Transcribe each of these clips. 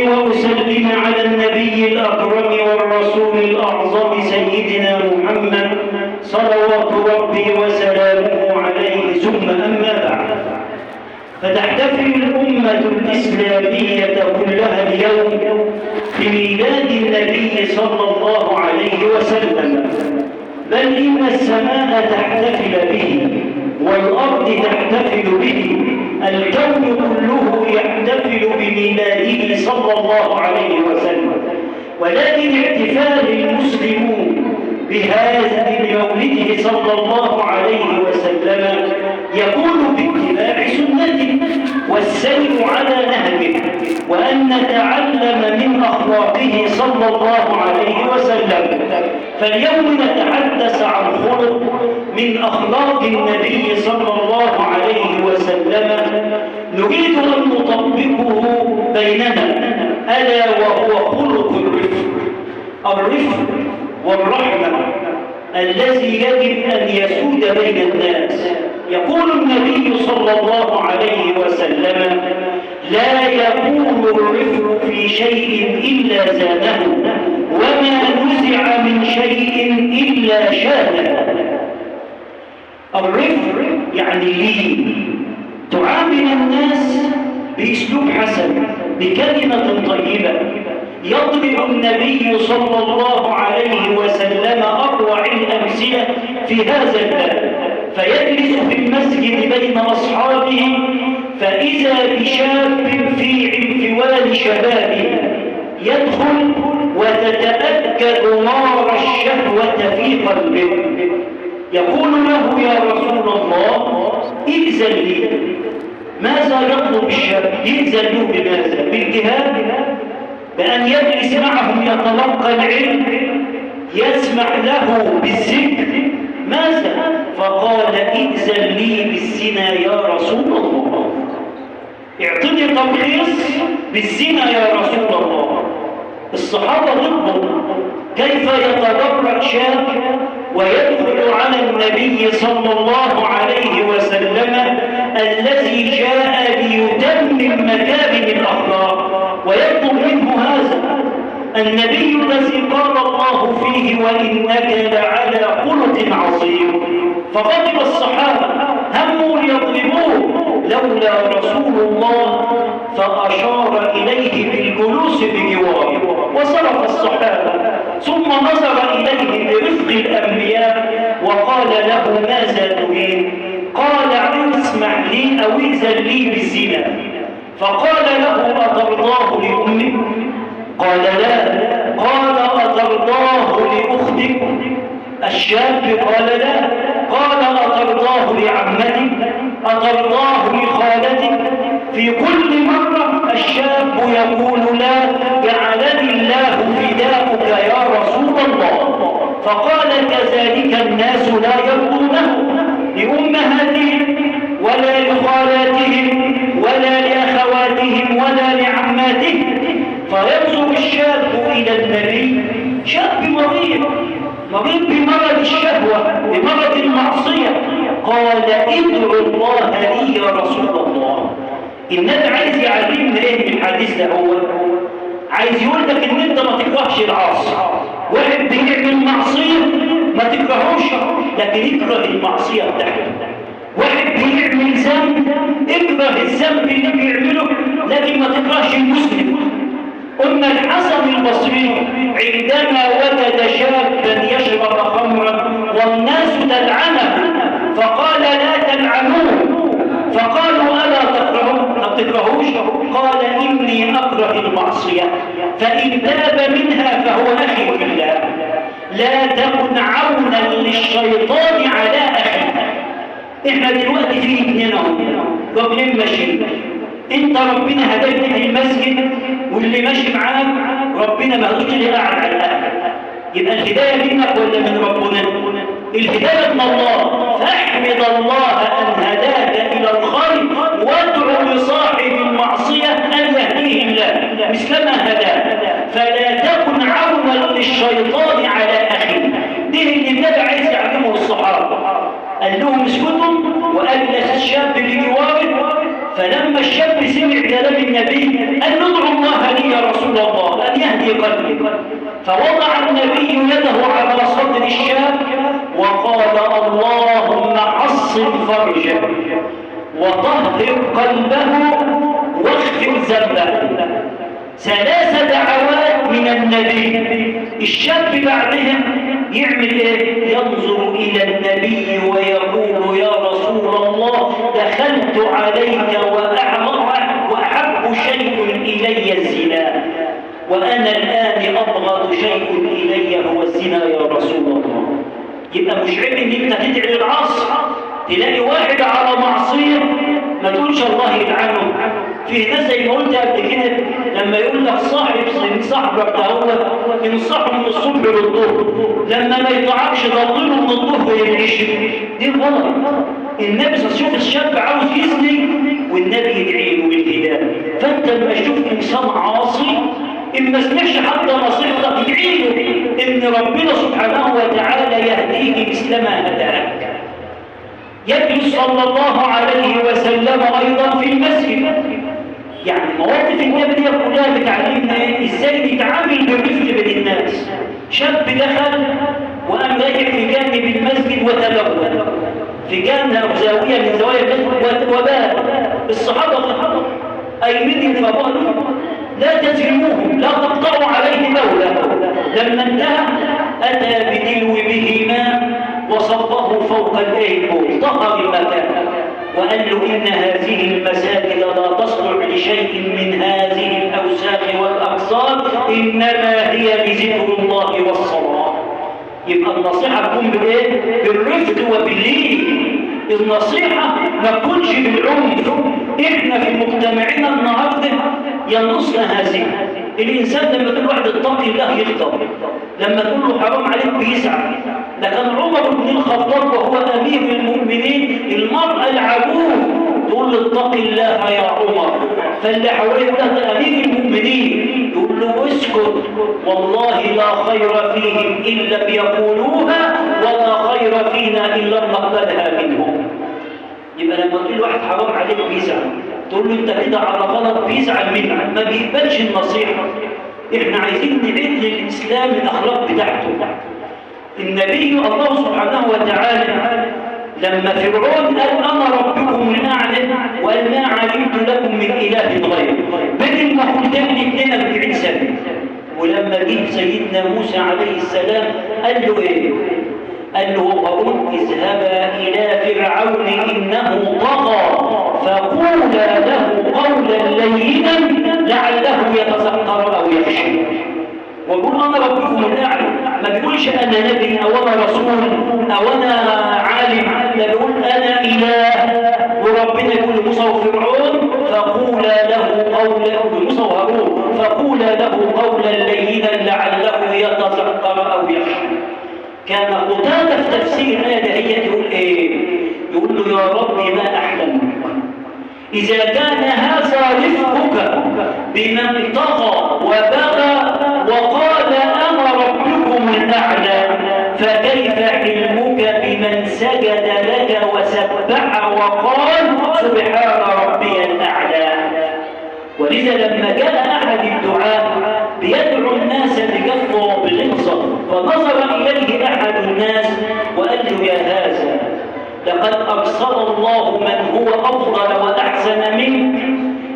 وأصلي وأسلم على النبي الأكرم والرسول الأعظم سيدنا محمد صلوات ربي وسلامه عليه، ثم أما بعد. فتحتفل الأمة الإسلامية كلها اليوم بميلاد النبي صلى الله عليه وسلم، بل إن السماء تحتفل به والأرض تحتفل به، الكون كله يحتفل بميلاده صلى الله عليه وسلم. ولكن احتفال المسلمون بمولده صلى الله عليه وسلم يكون باتباع سنته والسير على نهجه، وأن نتعلم من أخلاقه صلى الله عليه وسلم. فاليوم نتحدث عن خلق من أخلاق النبي صلى الله عليه وسلم نريد أن نطبقه بيننا، ألا وهو خلق الرفق والرحمة الذي يجب أن يسود بين الناس. يقول النبي صلى الله عليه وسلم: لا يكون الرفق في شيء إلا زانه، وما نزع من شيء إلا شانه. الرفق يعني لين، تعامل الناس بأسلوب حسن، بكلمة طيبة. يضرب النبي صلى الله عليه وسلم أروع الأمثلة في هذا الباب، فيجلس في المسجد بين أصحابه فإذا بشاب في انفوال شبابه يدخل وتتأكد نار الشهوة في قلبه، يقول له: يا رسول الله إذن لي. ماذا يطلب الشاب؟ يأذن له بماذا؟ بالجهاد؟ بأن يجلس معهم يتلقى العلم، يسمع له بالذكر؟ ماذا؟ فقال: إذن لي بالزنا يا رسول الله. اعطني ترخيص بالزنا يا رسول الله. الصحابة ضده. كيف يتبرع شاب ويدخل على النبي صلى الله عليه وسلم الذي جاء ليتمم مكارم الأخلاق ويطلب منه هذا؟ النبي الذي قال الله فيه: وإنك لعلى خلق عظيم. فغضب الصحابة، هموا ليضربوه، لولا رسول الله فأشار إليه بالجلوس بجواره وصرف الصحابة، ثم نظر إليه برفق الأنبياء وقال له: ماذا تريد؟ قال: اسمح لي أو إذن لي بالزنا. فقال له: أترضاه لأمك؟ قال: لا. قال: أترضاه لأختك؟ الشاب قال: لا. قال: أترضاه لعمتك؟ أترضاه لخالتك؟ في كل مرة الشاب يقول: لا، جعلني الله فداؤك يا رسول الله. فقال: كذلك الناس لا يرضونه لأمهاتهم ولا لخالاتهم ولا لأخواتهم ولا لعماتهم. فينظر الشاب إلى النبي، شاب مريض بمرض الشهوة، بمرض المعصية. قال: ادعو الله لي يا رسول الله. النبي عايز يعلمنا ايه من الحديث ده؟ هو عايز يقول لك ان انت ما تكرهش العاصي. واحد بيعمل معصية ما تكرهوش، لكن اكره المعصية بتاعته. واحد بيعمل ذنب، اكره الذنب اللي بيعمله، لكن ما تكرهش المسلم. قلنا الحسن البصري عندما وجد شابا يشرب خمرا والناس تلعنه فقال: لا تلعنوه. فقالوا: ألا تكرهوه؟ ما تكرهوش؟ قال: إني أكره المعصية، فإن تاب منها فهو أخي في الله. لا تكن عونا للشيطان على أخيك. إحنا دلوقتي في ابننا قبل ماشيين، انت ربنا هداك في المسجد واللي ماشي معاك ربنا ما قالوش ليه قاعد على القهوه، يبقى الهدايه منك ولا من ربنا؟ الهدايه من الله. فاحمد الله ان هداك الى الخير وادعو لصاحب المعصيه ان يهديه الله مثلما هداك. فلا تكن عونا للشيطان على اخيك. ده اللي النبي عايز يعلمه الصحابه. قال لهم اسكتوا، واجلس الشاب اللي جواره فلما الشاب سمع كلام النبي قال له ادعو الله لي يا رسول الله أن يهدي قلبي. فوضع النبي يده على صدر الشاب وقال اللهم حصن فرجه وطهر قلبه واغفر ذنبه. 3 دعوات من النبي. الشاب بعدهم يعمل ايه؟ ينظر الى النبي ويقول يا رسول الله دخلت عليك واحب شيء الي الزنا وانا الان ابغض شيء الي هو الزنا يا رسول الله. يبقى مش عيب ان انت تدعي العصر تلاقي واحد على معصيه ما تقولش الله يلعنه. في ناس زي ما قلت قبل كده لما يقول لك صاحبك ده هو ينصحه من الصبح للظهر، لما ما يطعمش ضلله من الظهر للعشاء، دي غلط. النبي شوف الشاب عاوز يزني والنبي يدعي له بالهدايه. فانت لما تشوف انسان عاصي ان ما سمعش حتى نصيحتك ادعي له ان ربنا سبحانه وتعالى يهديه مثل ما هداك. يجلس صلى الله عليه وسلم ايضا في المسجد. يعني مواقف النبي دي كلها بتعلمنا ازاي نتعامل بالرفق بين الناس. شاب دخل وقام راجع في جانب المسجد وتلوث في جانب او زاويه من زوايا المسجد وبال. الصحابه ايمنهم فقالوا لا تزلموهم لا تقطعوا عليه دوله. لما انتهى اتى بدلو به ماء وصبه فوق الأيبول طهر المكان وقال له إن هذه المساجد لا تصلح لشيء من هذه الأوساخ والأقصار إنما هي لذكر الله والصلاة. يبقى النصيحة تكون بالإيه؟ بالرفق وباللين. النصيحة ما تكونش بالعنف. إحنا في مجتمعنا النهارده ينقصنا هذه. الإنسان لما تقول واحد اتقي الله يغضب، لما تقول له حرام عليك بيزعل. لكن عمر بن الخطاب وهو أمير المؤمنين المرأة العجوز تقول له اتق الله يا عمر، فاللي حواليه يقول له أمير المؤمنين يقول له اسكت والله لا خير فيهم إن لم يقولوها ولا خير فينا إن لم نقبلها منهم. يبقى لما تقول واحد حرام عليك بيزعل تقول له انت كده على غلط بيزعل منك ما بيقبلش النصيحة. احنا عايزين نعيد للإسلام الأخلاق بتاعته. النبي الله سبحانه وتعالى لما فرعون قال أنا ربكم الأعلى وقال ما علمت لكم من إله غير بدل ما قلت لي 42 سنة. ولما جه سيدنا موسى عليه السلام قال له ايه؟ قال له وقل اذهبا إلى فرعون إنه طغى فقولا له قولا لينا لعله يتذكر أو يخشى. ويقول أنا ربكم الأعلى ما بيقولش أنا نبي أو أنا رسول أو أنا عالم، ده بيقول أنا إله. وربنا يقول لموسى وفرعون فقولا له قولا موسى وهارون فقولا له قولا لينا لعله يتذكر أو يخشى. كان قتادة في تفسير الآية هي يقول إيه؟ يقول له يا ربي ما أحلمك إذا كان هذا رفقك بمن طغى وبغى وقال أنا ربكم الأعلى فكيف حلمك بمن سجد لك وسبح وقال سبحان ربي الأعلى. ولذا لما جاء أحد الدعاء بيدعو الناس بجد وبالغصة فنظر إليه أحد الناس وقال له يا هذا لقد أرسل الله من هو أفضل وأحسن منك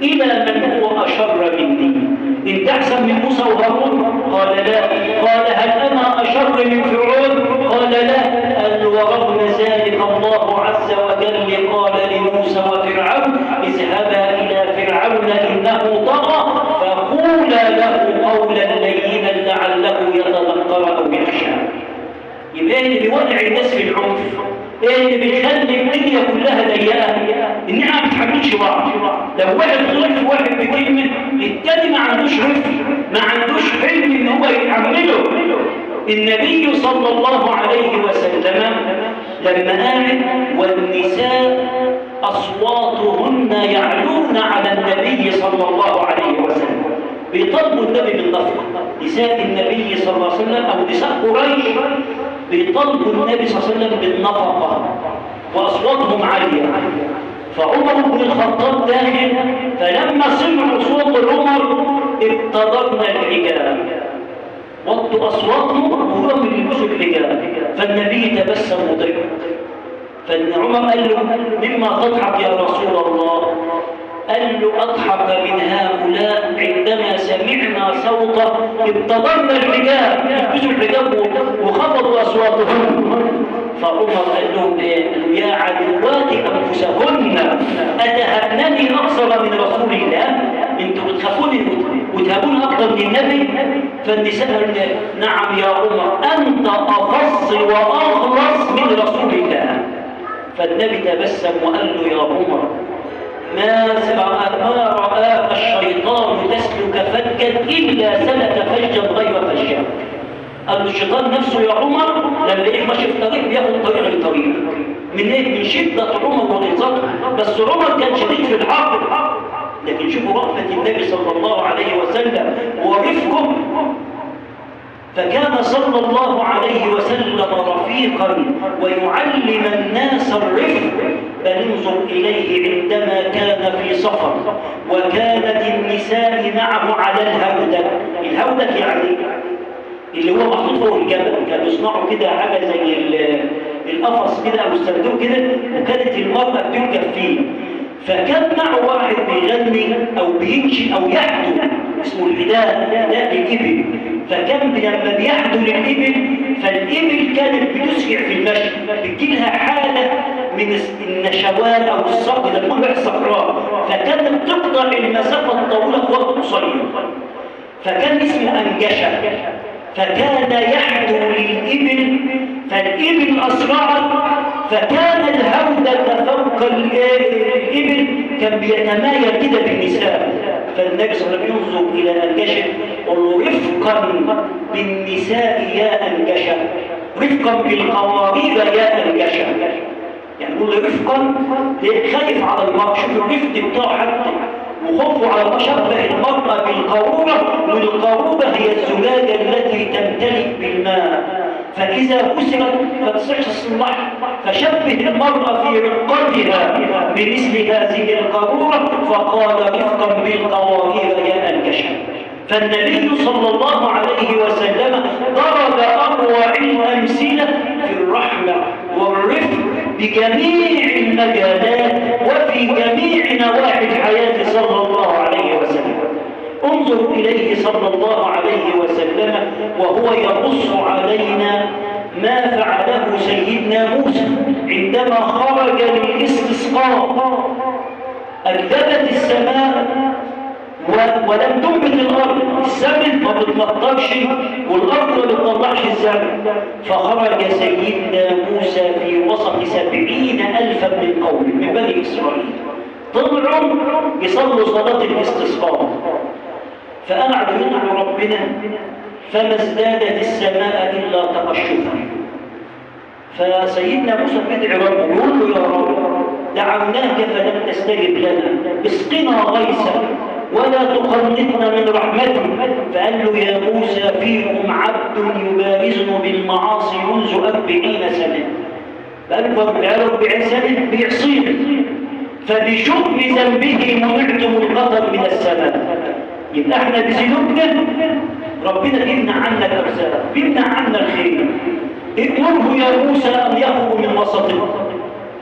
إلى من هو أشر مني. أنت أحسن من موسى وهارون؟ قال لا. قال هل أنا أشر من فرعون؟ قال لا. قال ورغم ذلك الله عز وجل قال لموسى وفرعون اذهبا إلى فرعون إنه طغى فقولا له قولا لينا لعله يتذكر أو يخشى. يبقى اللي بيوقع الناس في العنف ايه اللي بيخلي الدنيا كلها ضيقه؟ النعمه ما بتحملش بعض. لو واحد غلط في واحد بكلمه التاني ما عندوش رفق ما عندوش حلم ان هو يتحمله. النبي صلى الله عليه وسلم لما قال والنساء اصواتهن يعلون على النبي صلى الله عليه وسلم بيطلبوا النبي بالنفقه. نساء النبي صلى الله عليه وسلم او نساء قريش بيطلبوا النبي صلى الله عليه وسلم بالنفقه واصواتهم عاليه. فعمر بن الخطاب داخل، فلما سمعوا صوت عمر ابتدرنا الحجاب، وطوا أصواتهم وهم يلبسوا الحجاب. فالنبي تبسم وضحك، فإن عمر قال له: مما تضحك يا رسول الله؟ قال له: أضحك من هؤلاء عندما سمعنا صوته ابتدرنا الحجاب، يلبسوا الحجاب وخفضوا أصواتهم. فعمر قال لهم: يا عدوات أنفسكن أتهبنني أكثر من رسول الله؟ أنتم بتخافوني وتهابون أكثر من النبي؟ فالنساء قالوا: نعم يا عمر، أنت أخص وأخلص من رسول الله. فالنبي تبسم وقال له: يا عمر، ما رآك الشيطان تسلك فجا إلا سلك فجا غير فجا. قال له: الشيطان نفسه يا عمر لما يلاقيك ماشي في طريق بياخد طريق الطريق. من ايه؟ من شدة عمر وغيظته. بس عمر كان شديد في الحق، لكن شوفوا رأفة النبي صلى الله عليه وسلم ورفقه. فكان صلى الله عليه وسلم رفيقا ويعلم الناس الرفق. فننظر إليه عندما كان في سفر وكانت النساء معه على الهودج. الهودج يعني اللي هو محطوط فوق الجبل، كانوا يصنعوا كده حاجة زي القفص كده أو الصندوق كده، وكانت المرأة بتركب فيه. فكان معه واحد بيغني أو بيمشي أو يحدو، اسمه الحداء للإبل. فكان لما بيحدو للإبل، فالإبل كانت بتسرع في المشي، بتجيلها حالة من النشوات أو الصقر، ده كله الصقراء، فكانت تقطع المسافة الطويلة في وقت قصير. فكان اسمه أنجشة. فكان يحدو للإبل، فالإبل أسرعت، فكان الهودج فوق الإبل كان بيتمايل كده بالنساء. فالنبي صلى الله عليه وسلم ينظر إلى أنجشة يقول له: رفقا بالنساء يا أنجشة، رفقا بالقوارير يا أنجشة. يعني يقول له رفقا، خايف على المرأة. شوف الرفق بتاعه حتى وخوفه على مشبه المرأة بالقارورة، والقارورة هي الزجاجة التي تمتلئ بالماء، فإذا كسرت فتصيح الصلاح. فشبه المرأة في رقتها بمثل هذه القارورة، فقال: رفقا بالقوارير يا أنكشة. فالنبي صلى الله عليه وسلم ضرب أروع الأمثلة في الرحمة والرفق بجميع المجالات وفي جميع نواحي الحياة صلى الله عليه وسلم. انظر إليه صلى الله عليه وسلم وهو يقص علينا ما فعله سيدنا موسى عندما خرج للاستسقاء. أكذبت السماء ولم تنبت الأرض، السماء ما بتمطرش والأرض ما بتطلعش الزرع. فخرج سيدنا موسى في وسط 70,000 من قوم من بني إسرائيل، طلعوا يصلوا صلاة الاستسقاء، فقعدوا يدعوا ربنا فما ازدادت السماء إلا تقشفا. فسيدنا موسى بيدعي ربه يقول له: يا رب، دعوناك فلم تستجب لنا، اسقنا غيثا ولا تقنطنا من رحمتك. فقال له: يا موسى، فيكم عبد يبارزني بالمعاصي منذ 40 سنة. فقال له: 40 سنة بيعصيني، فبشؤم ذنبه منعتم القطر من السماء. يبقى احنا بذنوبنا ربنا بيمنع عنا الارزاق، بيمنع عنا الخير. ائمره يا موسى ان يخرج من وسطنا.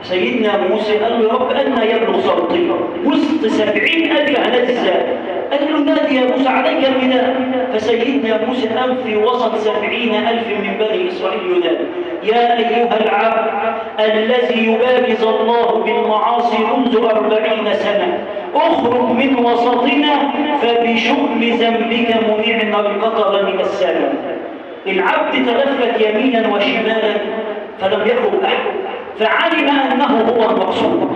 سيدنا موسى قال له: يا رب، أن يبلغ صوتي وسط 70,000 هنادي ازاي؟ قال له: نادي يا موسى، عليك النداء. فسيدنا موسى قام في وسط 70,000 من بني إسرائيل ينادي: يا أيها العبد الذي يبارز الله بالمعاصي منذ 40 سنة، اخرج من وسطنا فبشؤم ذنبك منعنا القطر من السماء. العبد تلفت يمينا وشمالا فلم يخرج أحد، فعلم أنه هو المقصود،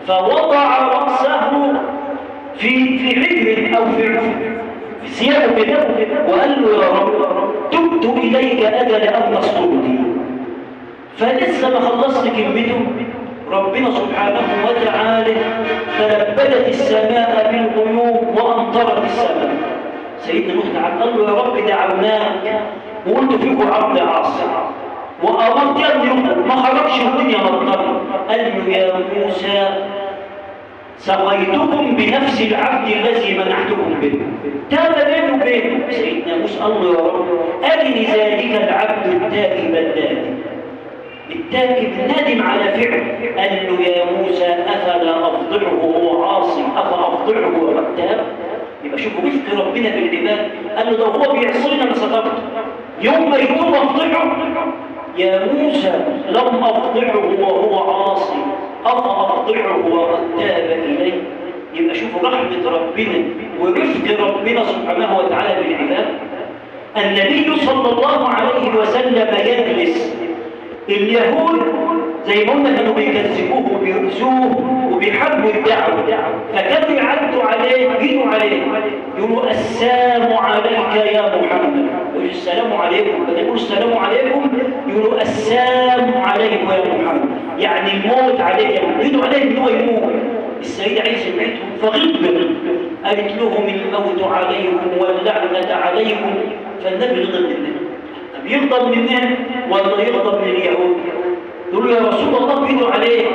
فوضع رأسه في حجر أو في ثيابه كده وقال له: يا رب، تبت إليك أجل أن تصدرني. فلسه ما خلصت كلمته، ربنا سبحانه وتعالى تلبدت السماء بالغيوم وأمطرت السماء. سيدنا نوح قال له: يا رب، دعوناك وقلت فيكم عبد عاصي وأمرت أن ما خرجش الدنيا مطر. قال له: يا موسى، سقيتكم بنفس العبد الذي منحتكم به. تاب بينه وبينه سيدنا موسى قال له يا رب أرني ذلك العبد التائب النادم. التائب النادم على فعل. قال له يا موسى أفلا أفضحه وهو عاصي أفأفضحه وقد تاب؟ يبقى شوفوا رفق ربنا بالعباد. قال له لو هو بيعصينا انا سترته، يوم ما يتوب افضحه. يا موسى لم افضحه وهو عاصي افافضحه وقد تاب الي. يبقى شوفوا رحمه ربنا ورفق ربنا سبحانه وتعالى بالعباد. النبي صلى الله عليه وسلم يجلس. اليهود زي ما قلنا كانوا بيكذبوه وبيؤذوه وبيحاربوا الدعوه، فكانوا يعدوا عليه يجوا عليه يقولوا السلام عليك يا محمد. يقولوا السلام عليكم، بدل يقولوا السلام عليكم يقولوا السلام عليكم يا محمد، يعني الموت عليك. يدعوا عليه ان هو يموت. السيدة عائشة سمعتهم فغضبت، قالت لهم الموت عليكم واللعنة عليكم. فالنبي غضب مننا. طب يغضب مننا ولا يغضب من اليهود؟ يقول يا رسول الله بيدوا عليه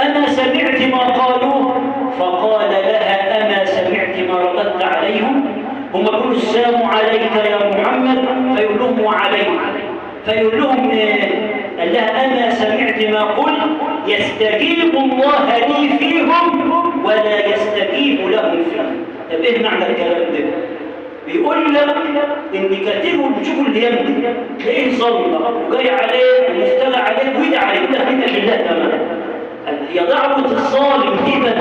أما سمعت ما قالوه؟ فقال لها أما سمعت ما رددت عليهم؟ هم يقولوا السلام عليك يا محمد، فيقول لهم وعليك، فيقول لهم قال لها أما سمعت ما قلت؟ يستجيب الله لي فيهم ولا يستجيب لهم فيهم. طب ايه معنى الكلام ده؟ بيقول لك ان كتير بتشوفوا اليمن تلاقيه صلى وجاي عليه ومفترى عليه ويدعى عليه يقول لك انك لله تمام. هي دعوه الظالم كده.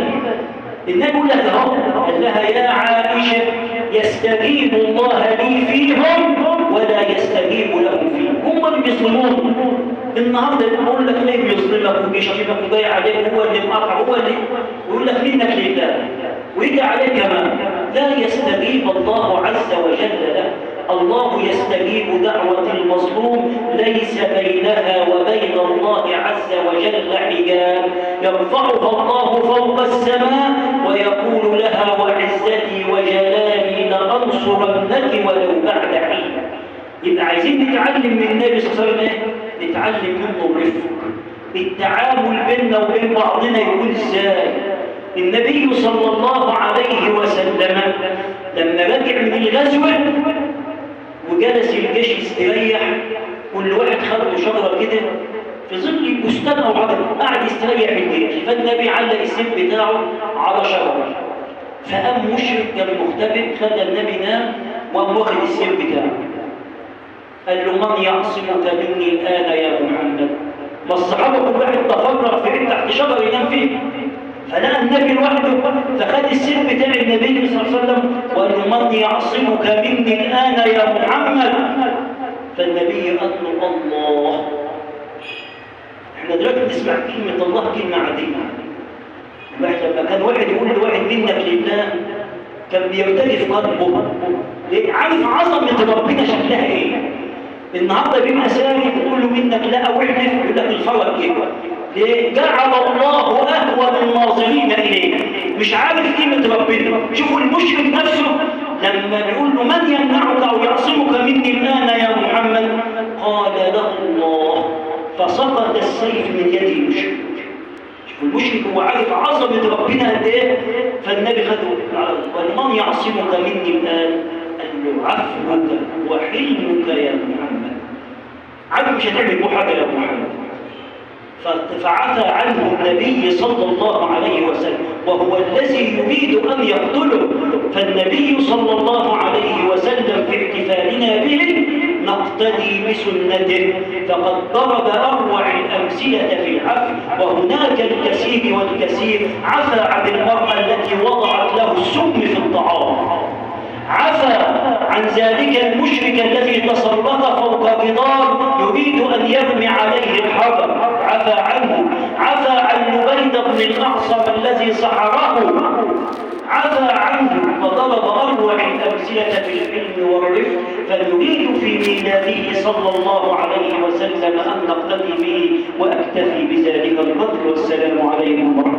النبي يقول لك اهو قال لها يا عائشه يستجيب الله لي فيهم ولا يستجيب لهم فيهم. هم اللي بيظلمون النهارده. بيقول لك ليه بيظلمك وبيشتمك وجاي عليك هو اللي مقطع هو اللي ويقول لك منك لله ويجي عليه كمان. لا يستجيب الله عز وجل له. الله يستجيب دعوة المظلوم ليس بينها وبين الله عز وجل حجاب، يرفعها الله فوق السماء ويقول لها وعزتي وجلالي لأنصرنك ولو بعد حين. يبقى عايزين نتعلم من النبي صلى الله عليه وسلم، نتعلم منه الرفق. التعامل بيننا وبين بعضنا يكون ازاي؟ النبي صلى الله عليه وسلم لما رجع من الغزوة وجلس الجيش يستريح، كل واحد خد له شجرة كده في ظل البستان أو عدد قاعد يستريح الجيش، فالنبي علق السيف بتاعه على شجرة. فقام مشرك كان مختبئ خلى النبي نام وقام واخد السيف بتاعه. قال له من يعصمك مني الآن يا محمد؟ ما الصحابة كل واحد تفرغ في تحت شجر ينام فيه. فلقى النبي لوحده فخد السيف بتاع النبي صلى الله عليه وسلم وقال له من يعصمك مني الآن يا محمد؟ فالنبي قال له الله. احنا دلوقتي بنسمع كلمة الله كلمة عادية. لما كان واحد يقول لواحد منك لله كان بيرتجف قلبه. ليه؟ عارف عظمة ربنا شكلها ايه؟ النهارده بيبقى سامي يقول له منك لا واحلف يقول لك الفرق ايه؟ ليه؟ جعل الله أهون الناظرين إليه. مش عارف قيمة ربنا. شوفوا المشرك نفسه لما بيقول له من يمنعك أو يعصمك مني الآن يا محمد؟ قال له الله، فسقط السيف من يد المشرك. شوفوا المشرك هو عارف عظمة ربنا قد إيه، فالنبي خده قال من يعصمك مني الآن؟ قال له عفوك وحلمك يا محمد. عارف مش هتعمل حاجة يا محمد. فعفى عنه النبي صلى الله عليه وسلم وهو الذي يريد أن يقتله. فالنبي صلى الله عليه وسلم في احتفالنا به نقتدي بسنته، فقد ضرب أروع الأمثلة في العفو، وهناك الكثير والكثير. عفى عن المرأة التي وضعت له السم في الطعام، عفى عن ذلك المشرك الذي تسلط فوق جدار يريد أن يرمي عليه الحجر، عفى عنه. عفى عن لبيد بن الأعصم الذي سحره، عفى عنه. وضرب أروع الأمثلة في العلم والرفق، فنريد في ميلاده صلى الله عليه وسلم أن نقتدي به. وأكتفي بذلك القدر، والسلام عليكم ورحمة الله.